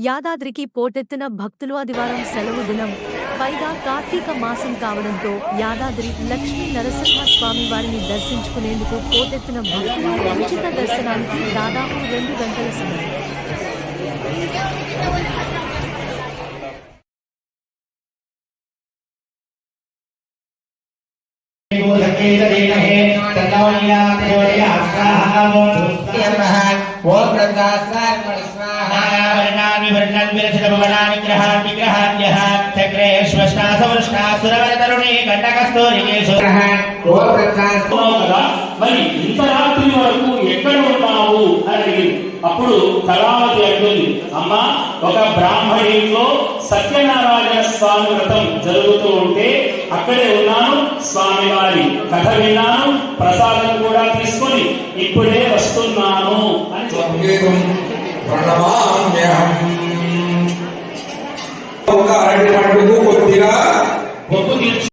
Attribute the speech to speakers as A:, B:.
A: యాదాద్రికి పోటెత్తిన భక్తులు. ఆదివారం సెలవు దినం, పైగా కార్తీక మాసం కావడంతో యాదాద్రి లక్ష్మీ నరసింహ స్వామి వారిని దర్శించుకునేందుకు పోటెత్తిన భక్తులు. ఉచిత దర్శనానికి దాదాపు 2 గంటల సమయం.
B: మరి ఇంత రాత్రి వరకు ఎక్కడ ఉన్నావు అని అడిగింది. అప్పుడు కళావతి అంటుంది, అమ్మా, ఒక బ్రాహ్మణిలో సత్యనారాయణ స్వామి వ్రతం జరుగుతూ ఉంటే అక్కడే ఉన్నాను, స్వామివారి కథ విన్నాను, ప్రసాదం కూడా తీసుకొని ఇప్పుడే వస్తున్నాను అని చెప్పారు.